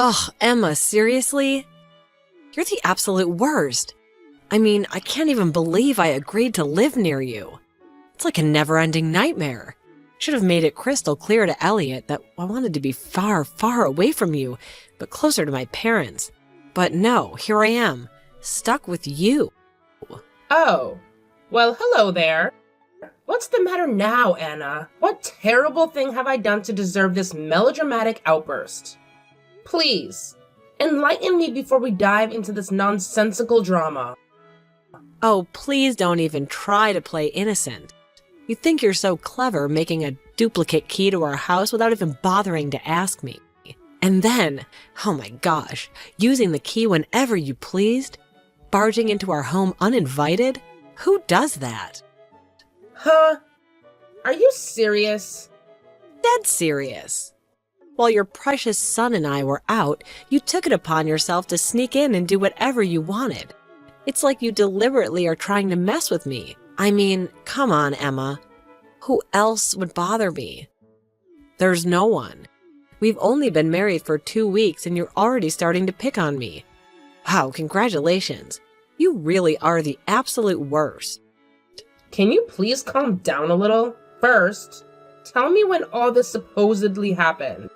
Ugh, Emma, seriously? You're the absolute worst. I mean, I can't even believe I agreed to live near you. It's like a never-ending nightmare. Should have made it crystal clear to Elliot that I wanted to be far, far away from you, but closer to my parents. But no, here I am, stuck with you. Oh, well, hello there. What's the matter now, Anna? What terrible thing have I done to deserve this melodramatic outburst? Please, enlighten me before we dive into this nonsensical drama. Oh, please don't even try to play innocent. You think you're so clever making a duplicate key to our house without even bothering to ask me. And then, oh my gosh, using the key whenever you pleased? Barging into our home uninvited? Who does that? Huh? Are you serious? Dead serious. While your precious son and I were out, you took it upon yourself to sneak in and do whatever you wanted. It's like you deliberately are trying to mess with me. I mean, come on, Emma. Who else would bother me? There's no one. We've only been married for 2 weeks and you're already starting to pick on me. Wow, congratulations. You really are the absolute worst. Can you please calm down a little? First, tell me when all this supposedly happened.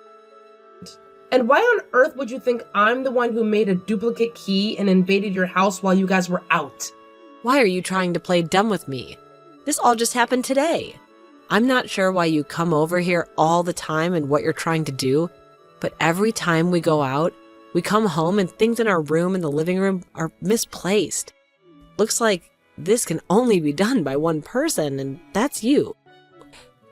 And why on earth would you think I'm the one who made a duplicate key and invaded your house while you guys were out? Why are you trying to play dumb with me? This all just happened today. I'm not sure why you come over here all the time and what you're trying to do, but every time we go out, we come home and things in our room and the living room are misplaced. Looks like this can only be done by one person, and that's you.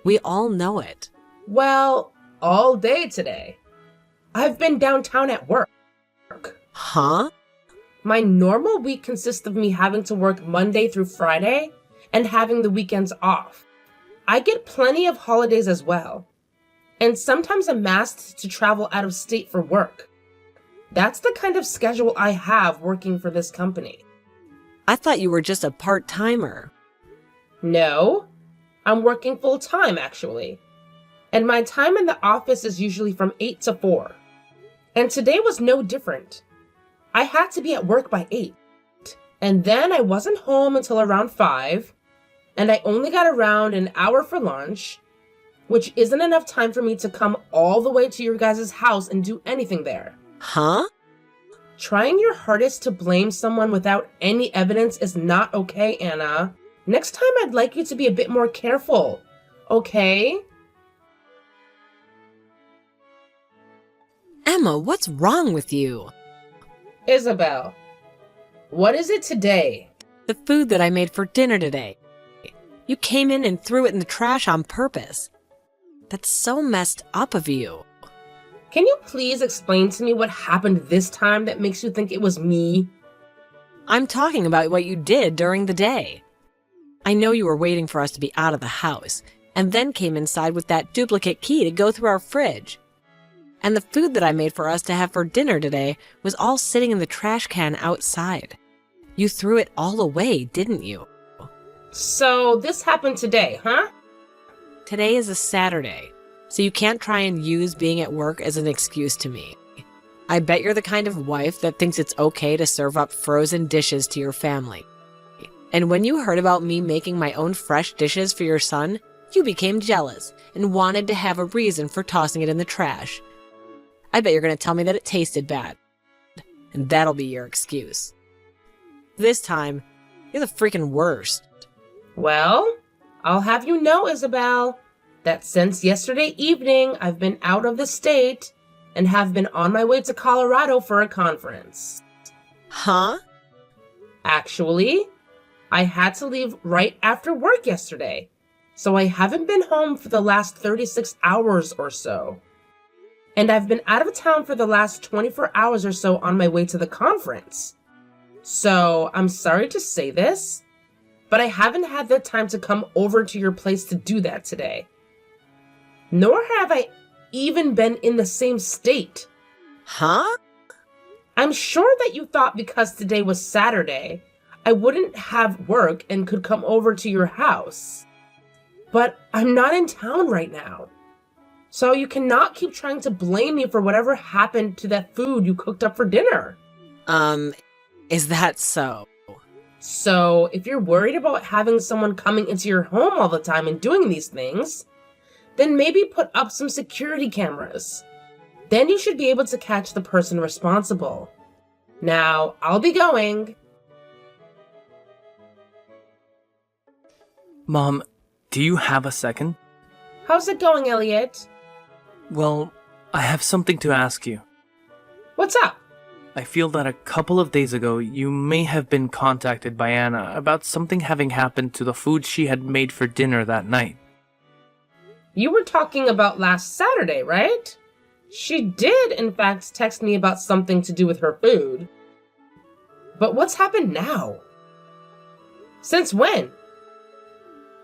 We all know it. Well, all day today. I've been downtown at work. Huh? My normal week consists of me having to work Monday through Friday and having the weekends off. I get plenty of holidays as well. And sometimes I'm asked to travel out of state for work. That's the kind of schedule I have working for this company. I thought you were just a part-timer. No, I'm working full-time actually. And my time in the office is usually from 8 to 4. And today was no different. I had to be at work by 8. And then I wasn't home until around 5. And I only got around an hour for lunch, which isn't enough time for me to come all the way to your guys' house and do anything there. Huh? Trying your hardest to blame someone without any evidence is not okay, Anna. Next time I'd like you to be a bit more careful, okay? Emma, what's wrong with you? Isabel, what is it today? The food that I made for dinner today. You came in and threw it in the trash on purpose. That's so messed up of you. Can you please explain to me what happened this time that makes you think it was me? I'm talking about what you did during the day. I know you were waiting for us to be out of the house, and then came inside with that duplicate key to go through our fridge. And the food that I made for us to have for dinner today was all sitting in the trash can outside. You threw it all away, didn't you? So this happened today, huh? Today is a Saturday, so you can't try and use being at work as an excuse to me. I bet you're the kind of wife that thinks it's okay to serve up frozen dishes to your family. And when you heard about me making my own fresh dishes for your son, you became jealous and wanted to have a reason for tossing it in the trash. I bet you're going to tell me that it tasted bad. And that'll be your excuse. This time, you're the freaking worst. Well, I'll have you know, Isabel, that since yesterday evening I've been out of the state and have been on my way to Colorado for a conference. Huh? Actually, I had to leave right after work yesterday, so I haven't been home for the last 36 hours or so. And I've been out of town for the last 24 hours or so on my way to the conference. So I'm sorry to say this, but I haven't had the time to come over to your place to do that today. Nor have I even been in the same state. Huh? I'm sure that you thought because today was Saturday, I wouldn't have work and could come over to your house. But I'm not in town right now. So you cannot keep trying to blame me for whatever happened to that food you cooked up for dinner. Is that so? So if you're worried about having someone coming into your home all the time and doing these things, then maybe put up some security cameras. Then you should be able to catch the person responsible. Now, I'll be going. Mom, do you have a second? How's it going, Elliot? Well, I have something to ask you. What's up? I feel that a couple of days ago you may have been contacted by Anna about something having happened to the food she had made for dinner that night. You were talking about last Saturday, right? She did, in fact, text me about something to do with her food. But what's happened now? Since when?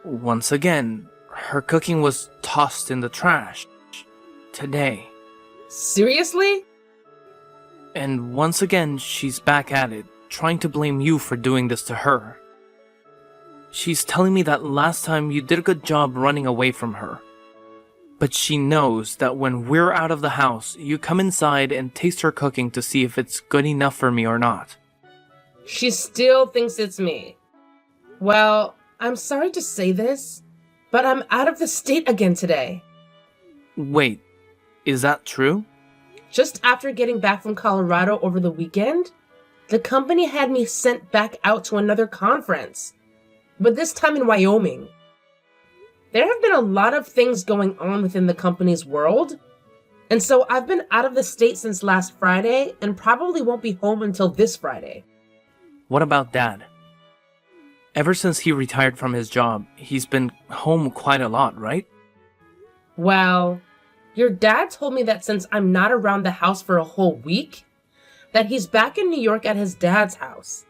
Once again, her cooking was tossed in the trash. Today. Seriously? And once again, she's back at it, trying to blame you for doing this to her. She's telling me that last time you did a good job running away from her. But she knows that when we're out of the house, you come inside and taste her cooking to see if it's good enough for me or not. She still thinks it's me. Well, I'm sorry to say this, but I'm out of the state again today. Wait, is that true? Just after getting back from Colorado over the weekend, the company had me sent back out to another conference, but this time in Wyoming. There have been a lot of things going on within the company's world, and so I've been out of the state since last Friday and probably won't be home until this Friday. What about Dad? Ever since he retired from his job, he's been home quite a lot, right? Well, your dad told me that since I'm not around the house for a whole week, that he's back in New York at his dad's house,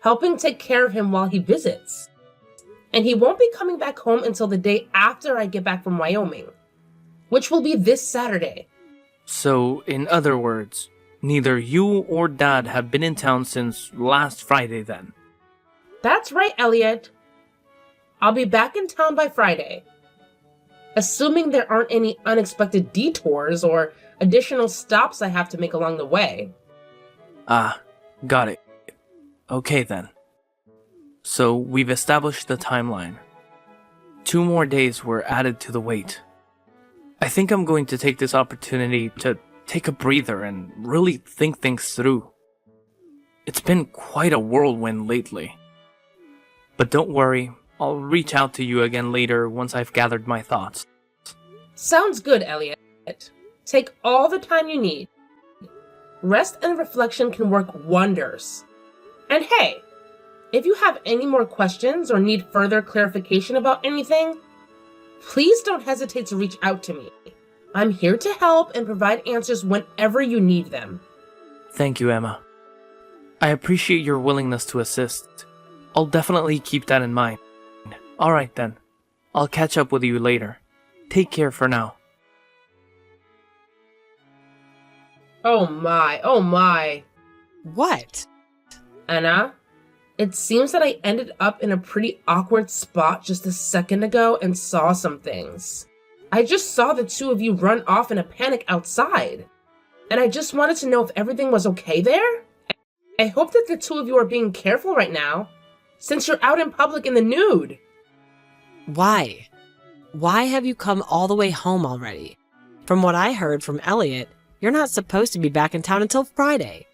helping take care of him while he visits. And he won't be coming back home until the day after I get back from Wyoming, which will be this Saturday. So, in other words, neither you or Dad have been in town since last Friday then? That's right, Elliot. I'll be back in town by Friday, assuming there aren't any unexpected detours or additional stops I have to make along the way. Ah, got it. Okay then. So we've established the timeline. 2 more days were added to the wait. I think I'm going to take this opportunity to take a breather and really think things through. It's been quite a whirlwind lately. But don't worry, I'll reach out to you again later once I've gathered my thoughts. Sounds good, Elliot. Take all the time you need. Rest and reflection can work wonders. And hey, if you have any more questions or need further clarification about anything, please don't hesitate to reach out to me. I'm here to help and provide answers whenever you need them. Thank you, Emma. I appreciate your willingness to assist. I'll definitely keep that in mind. Alright then. I'll catch up with you later. Take care for now. Oh my. What? Anna, it seems that I ended up in a pretty awkward spot just a second ago and saw some things. I just saw the two of you run off in a panic outside. And I just wanted to know if everything was okay there. I hope that the two of you are being careful right now, since you're out in public in the nude. Why? Why have you come all the way home already? From what I heard from Elliot, you're not supposed to be back in town until Friday.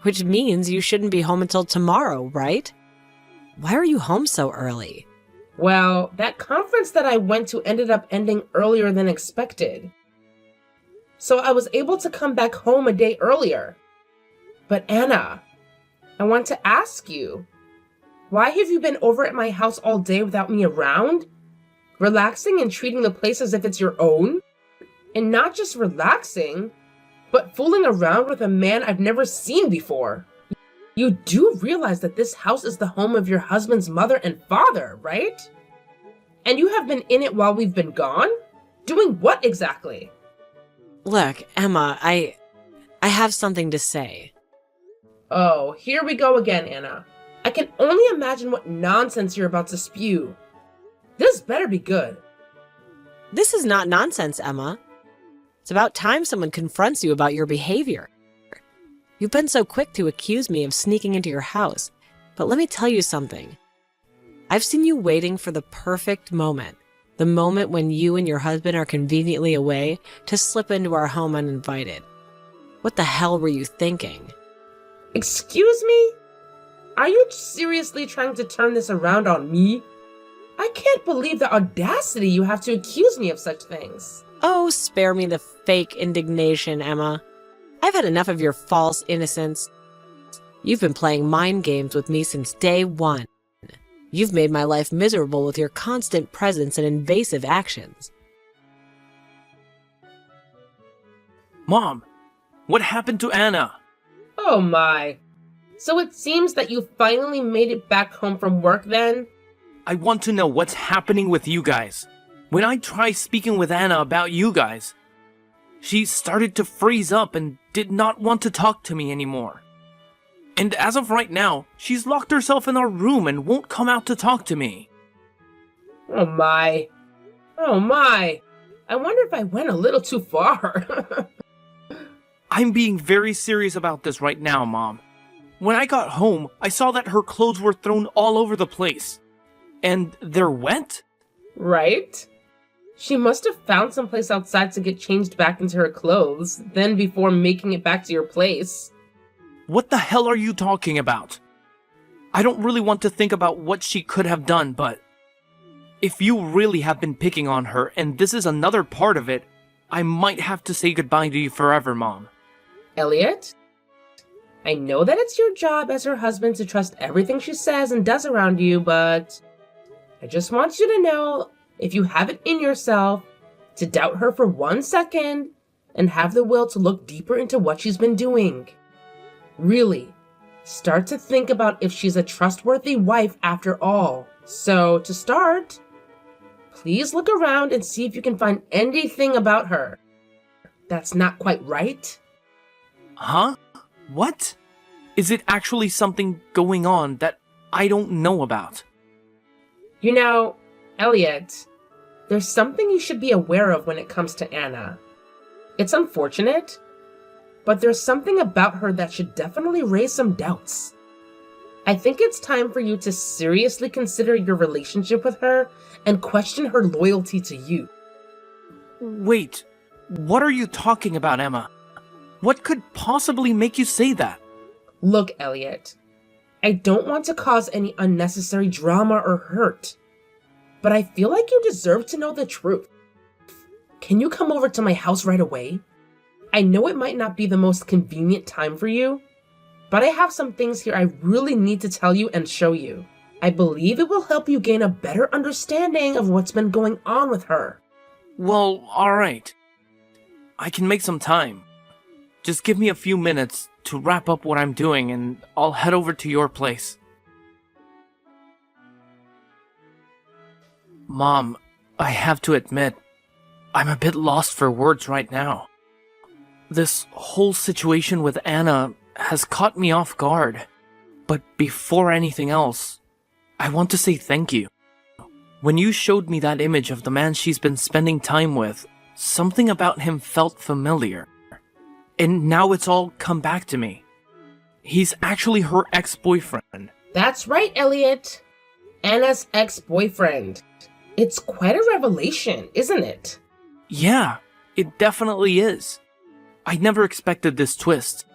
Which means you shouldn't be home until tomorrow, right? Why are you home so early? Well, that conference that I went to ended up ending earlier than expected. So I was able to come back home a day earlier. But Anna, I want to ask you, why have you been over at my house all day without me around? Relaxing and treating the place as if it's your own? And not just relaxing, but fooling around with a man I've never seen before. You do realize that this house is the home of your husband's mother and father, right? And you have been in it while we've been gone? Doing what exactly? Look, Emma, I have something to say. Oh, here we go again, Anna. I can only imagine what nonsense you're about to spew. This better be good. This is not nonsense, Emma. It's about time someone confronts you about your behavior. You've been so quick to accuse me of sneaking into your house, but let me tell you something. I've seen you waiting for the perfect moment, the moment when you and your husband are conveniently away, to slip into our home uninvited. What the hell were you thinking? Excuse me? Are you seriously trying to turn this around on me? I can't believe the audacity you have to accuse me of such things. Oh, spare me the fake indignation, Emma. I've had enough of your false innocence. You've been playing mind games with me since day one. You've made my life miserable with your constant presence and invasive actions. Mom, what happened to Anna? Oh my. So it seems that you finally made it back home from work then? I want to know what's happening with you guys. When I tried speaking with Anna about you guys, she started to freeze up and did not want to talk to me anymore. And as of right now, she's locked herself in our room and won't come out to talk to me. Oh my. Oh my. I wonder if I went a little too far. I'm being very serious about this right now, Mom. When I got home, I saw that her clothes were thrown all over the place. And they're wet? Right? She must have found someplace outside to get changed back into her clothes, then before making it back to your place. What the hell are you talking about? I don't really want to think about what she could have done, but if you really have been picking on her and this is another part of it, I might have to say goodbye to you forever, Mom. Elliot? I know that it's your job as her husband to trust everything she says and does around you, but I just want you to know, if you have it in yourself to doubt her for 1 second and have the will to look deeper into what she's been doing, really, start to think about if she's a trustworthy wife after all. So, to start, please look around and see if you can find anything about her that's not quite right. Huh? What? Is it actually something going on that I don't know about? You know, Elliot, there's something you should be aware of when it comes to Anna. It's unfortunate, but there's something about her that should definitely raise some doubts. I think it's time for you to seriously consider your relationship with her and question her loyalty to you. Wait, what are you talking about, Emma? What could possibly make you say that? Look, Elliot, I don't want to cause any unnecessary drama or hurt, but I feel like you deserve to know the truth. Can you come over to my house right away? I know it might not be the most convenient time for you, but I have some things here I really need to tell you and show you. I believe it will help you gain a better understanding of what's been going on with her. Well, alright. I can make some time. Just give me a few minutes to wrap up what I'm doing and I'll head over to your place. Mom, I have to admit, I'm a bit lost for words right now. This whole situation with Anna has caught me off guard. But before anything else, I want to say thank you. When you showed me that image of the man she's been spending time with, something about him felt familiar. And now it's all come back to me. He's actually her ex-boyfriend. That's right, Elliot. Anna's ex-boyfriend. It's quite a revelation, isn't it? Yeah, it definitely is. I never expected this twist.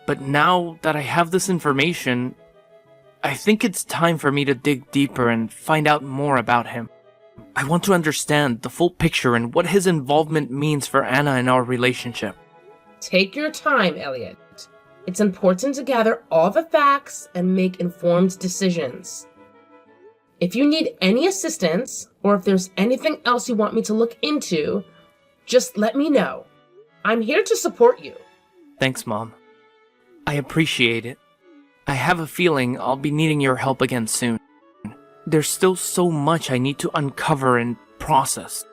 But now that I have this information, I think it's time for me to dig deeper and find out more about him. I want to understand the full picture and what his involvement means for Anna and our relationship. Take your time, Elliot. It's important to gather all the facts and make informed decisions. If you need any assistance, or if there's anything else you want me to look into, just let me know. I'm here to support you. Thanks, Mom. I appreciate it. I have a feeling I'll be needing your help again soon. There's still so much I need to uncover and process.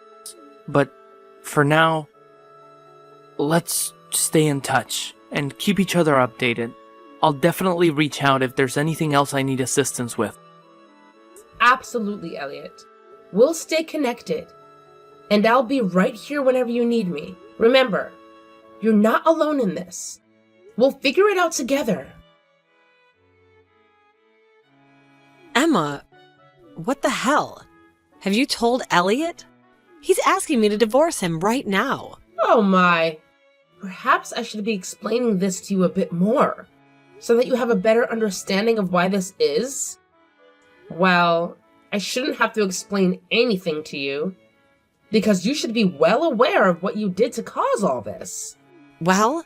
But for now, let's stay in touch and keep each other updated. I'll definitely reach out if there's anything else I need assistance with. Absolutely, Elliot. We'll stay connected. And I'll be right here whenever you need me, Remember, you're not alone in this. We'll figure it out together. Emma, what the hell? Have you told Elliot? He's asking me to divorce him right now. Oh my. Perhaps I should be explaining this to you a bit more, so that you have a better understanding of why this is. Well, I shouldn't have to explain anything to you, because you should be well aware of what you did to cause all this. Well,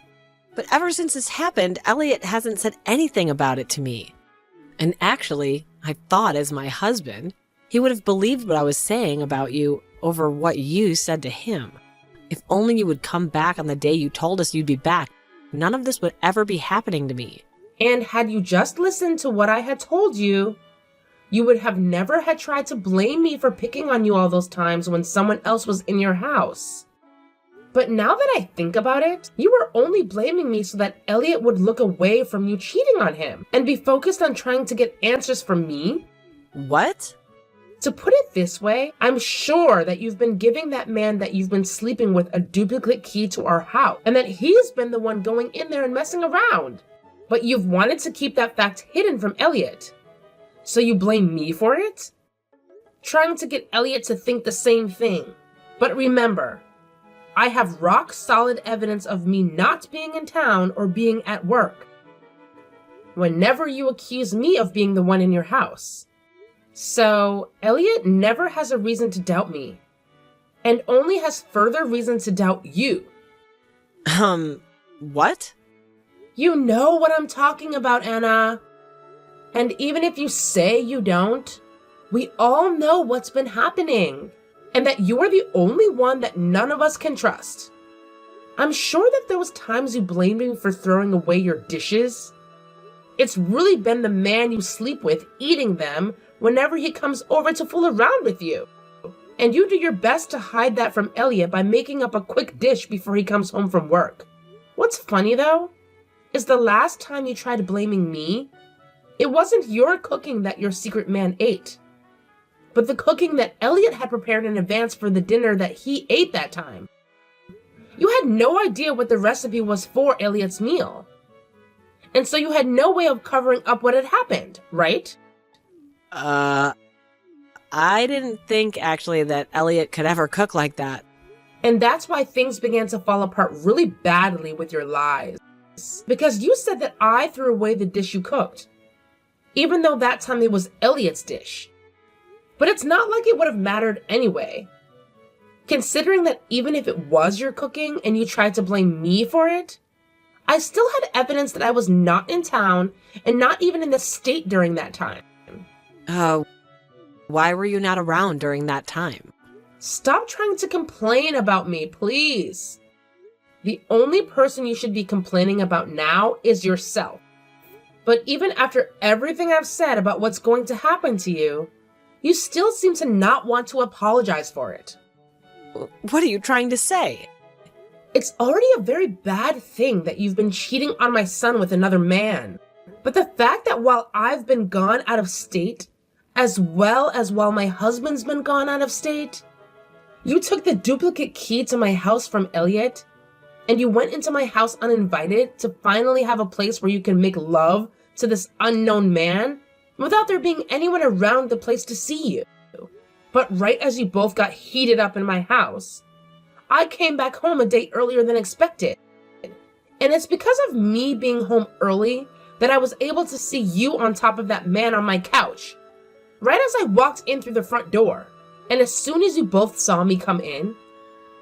but ever since this happened, Elliot hasn't said anything about it to me. And actually, I thought as my husband, he would have believed what I was saying about you over what you said to him. If only you would come back on the day you told us you'd be back, none of this would ever be happening to me. And had you just listened to what I had told you, you would have never had tried to blame me for picking on you all those times when someone else was in your house. But now that I think about it, you were only blaming me so that Elliot would look away from you cheating on him and be focused on trying to get answers from me. What? To put it this way, I'm sure that you've been giving that man that you've been sleeping with a duplicate key to our house, and that he's been the one going in there and messing around. But you've wanted to keep that fact hidden from Elliot. So you blame me for it? Trying to get Elliot to think the same thing. But remember, I have rock solid evidence of me not being in town or being at work whenever you accuse me of being the one in your house. So, Elliot never has a reason to doubt me, and only has further reason to doubt you. What? You know what I'm talking about, Anna. And even if you say you don't, we all know what's been happening, and that you're the only one that none of us can trust. I'm sure that there was times you blamed me for throwing away your dishes. It's really been the man you sleep with eating them whenever he comes over to fool around with you. And you do your best to hide that from Elliot by making up a quick dish before he comes home from work. What's funny though, is the last time you tried blaming me, it wasn't your cooking that your secret man ate, but the cooking that Elliot had prepared in advance for the dinner that he ate that time. You had no idea what the recipe was for Elliot's meal. And so you had no way of covering up what had happened, right? I didn't think actually that Elliot could ever cook like that. And that's why things began to fall apart really badly with your lies. Because you said that I threw away the dish you cooked, even though that time it was Elliot's dish. But it's not like it would have mattered anyway. Considering that even if it was your cooking and you tried to blame me for it, I still had evidence that I was not in town and not even in the state during that time. Why were you not around during that time? Stop trying to complain about me, please. The only person you should be complaining about now is yourself. But even after everything I've said about what's going to happen to you, you still seem to not want to apologize for it. What are you trying to say? It's already a very bad thing that you've been cheating on my son with another man. But the fact that while I've been gone out of state, as well as while my husband's been gone out of state, you took the duplicate key to my house from Elliot, and you went into my house uninvited to finally have a place where you can make love to this unknown man without there being anyone around the place to see you. But right as you both got heated up in my house, I came back home a day earlier than expected. And it's because of me being home early that I was able to see you on top of that man on my couch, right as I walked in through the front door. And as soon as you both saw me come in,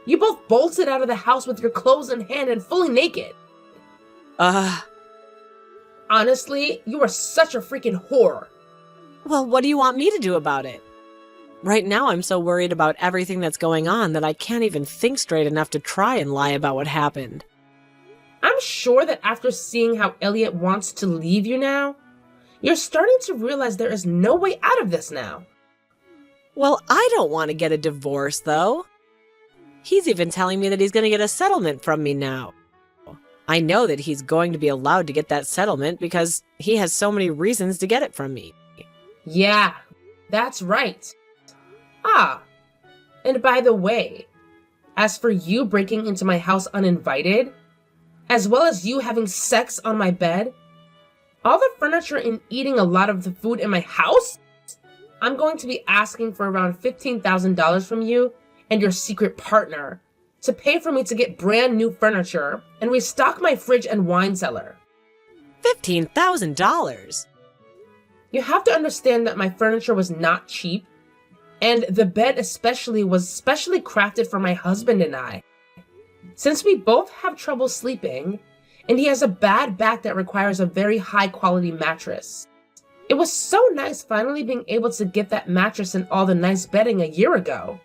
you both bolted out of the house with your clothes in hand and fully naked. Honestly, you are such a freaking whore. Well, what do you want me to do about it? Right now, I'm so worried about everything that's going on that I can't even think straight enough to try and lie about what happened. I'm sure that after seeing how Elliot wants to leave you now, you're starting to realize there is no way out of this now. Well, I don't want to get a divorce, though. He's even telling me that he's going to get a settlement from me now. I know that he's going to be allowed to get that settlement because he has so many reasons to get it from me. Yeah, that's right. And by the way, As for you breaking into my house uninvited, as well as you having sex on my bed, all the furniture and eating a lot of the food in my house, I'm going to be asking for around $15,000 from you and your secret partner to pay for me to get brand new furniture and restock my fridge and wine cellar. $15,000? You have to understand that my furniture was not cheap, and the bed especially was specially crafted for my husband and I. Since we both have trouble sleeping, and he has a bad back that requires a very high quality mattress. It was so nice finally being able to get that mattress and all the nice bedding a year ago.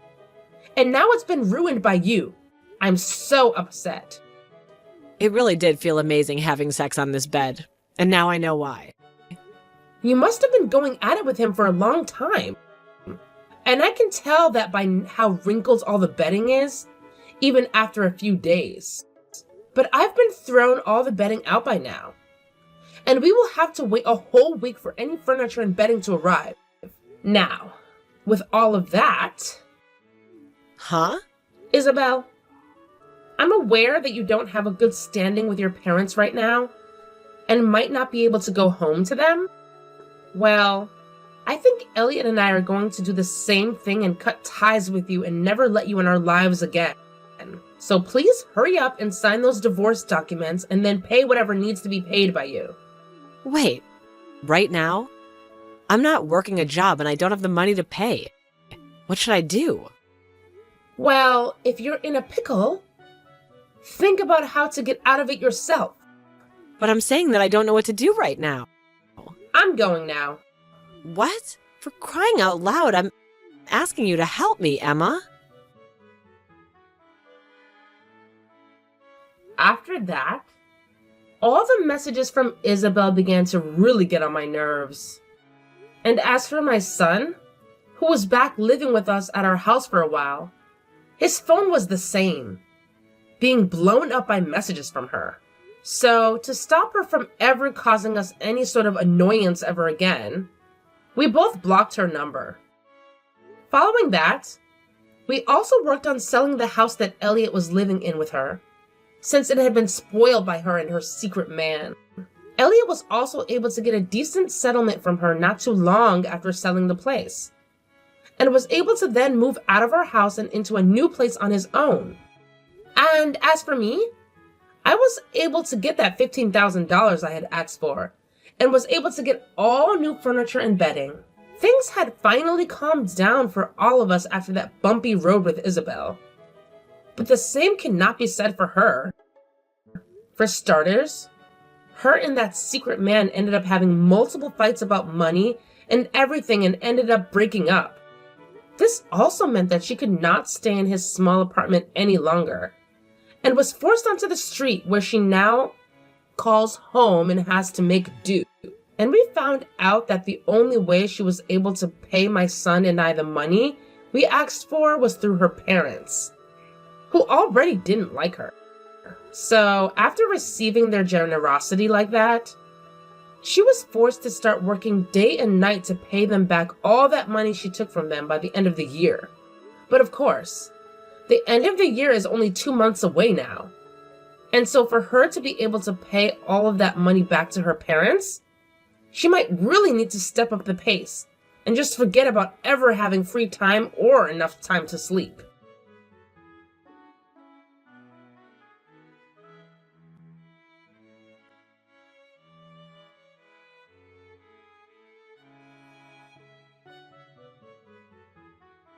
And now it's been ruined by you. I'm so upset. It really did feel amazing having sex on this bed, and now I know why. You must have been going at it with him for a long time. And I can tell that by how wrinkled all the bedding is, even after a few days. But I've been thrown all the bedding out by now. And we will have to wait a whole week for any furniture and bedding to arrive. Now, with all of that... Huh? Isabel, I'm aware that you don't have a good standing with your parents right now, and might not be able to go home to them. Well, I think Elliot and I are going to do the same thing and cut ties with you and never let you in our lives again. So please hurry up and sign those divorce documents and then pay whatever needs to be paid by you. Wait, right now? I'm not working a job and I don't have the money to pay. What should I do? Well, if you're in a pickle, think about how to get out of it yourself. But I'm saying that I don't know what to do right now. I'm going now. What? For crying out loud, I'm asking you to help me, Emma. After that, all the messages from Isabel began to really get on my nerves. And as for my son, who was back living with us at our house for a while, his phone was the same, being blown up by messages from her. So, to stop her from ever causing us any sort of annoyance ever again, we both blocked her number. Following that, we also worked on selling the house that Elliot was living in with her, since it had been spoiled by her and her secret man. Elliot was also able to get a decent settlement from her not too long after selling the place, and was able to then move out of our house and into a new place on his own. And as for me, I was able to get that $15,000 I had asked for, and was able to get all new furniture and bedding. Things had finally calmed down for all of us after that bumpy road with Isabel. But the same cannot be said for her. For starters, her and that secret man ended up having multiple fights about money and everything and ended up breaking up. This also meant that she could not stay in his small apartment any longer, and was forced onto the street where she now calls home and has to make do. And we found out that the only way she was able to pay my son and I the money we asked for was through her parents, who already didn't like her. So after receiving their generosity like that, she was forced to start working day and night to pay them back all that money she took from them by the end of the year. But of course, the end of the year is only 2 months away now. And so for her to be able to pay all of that money back to her parents, she might really need to step up the pace and just forget about ever having free time or enough time to sleep.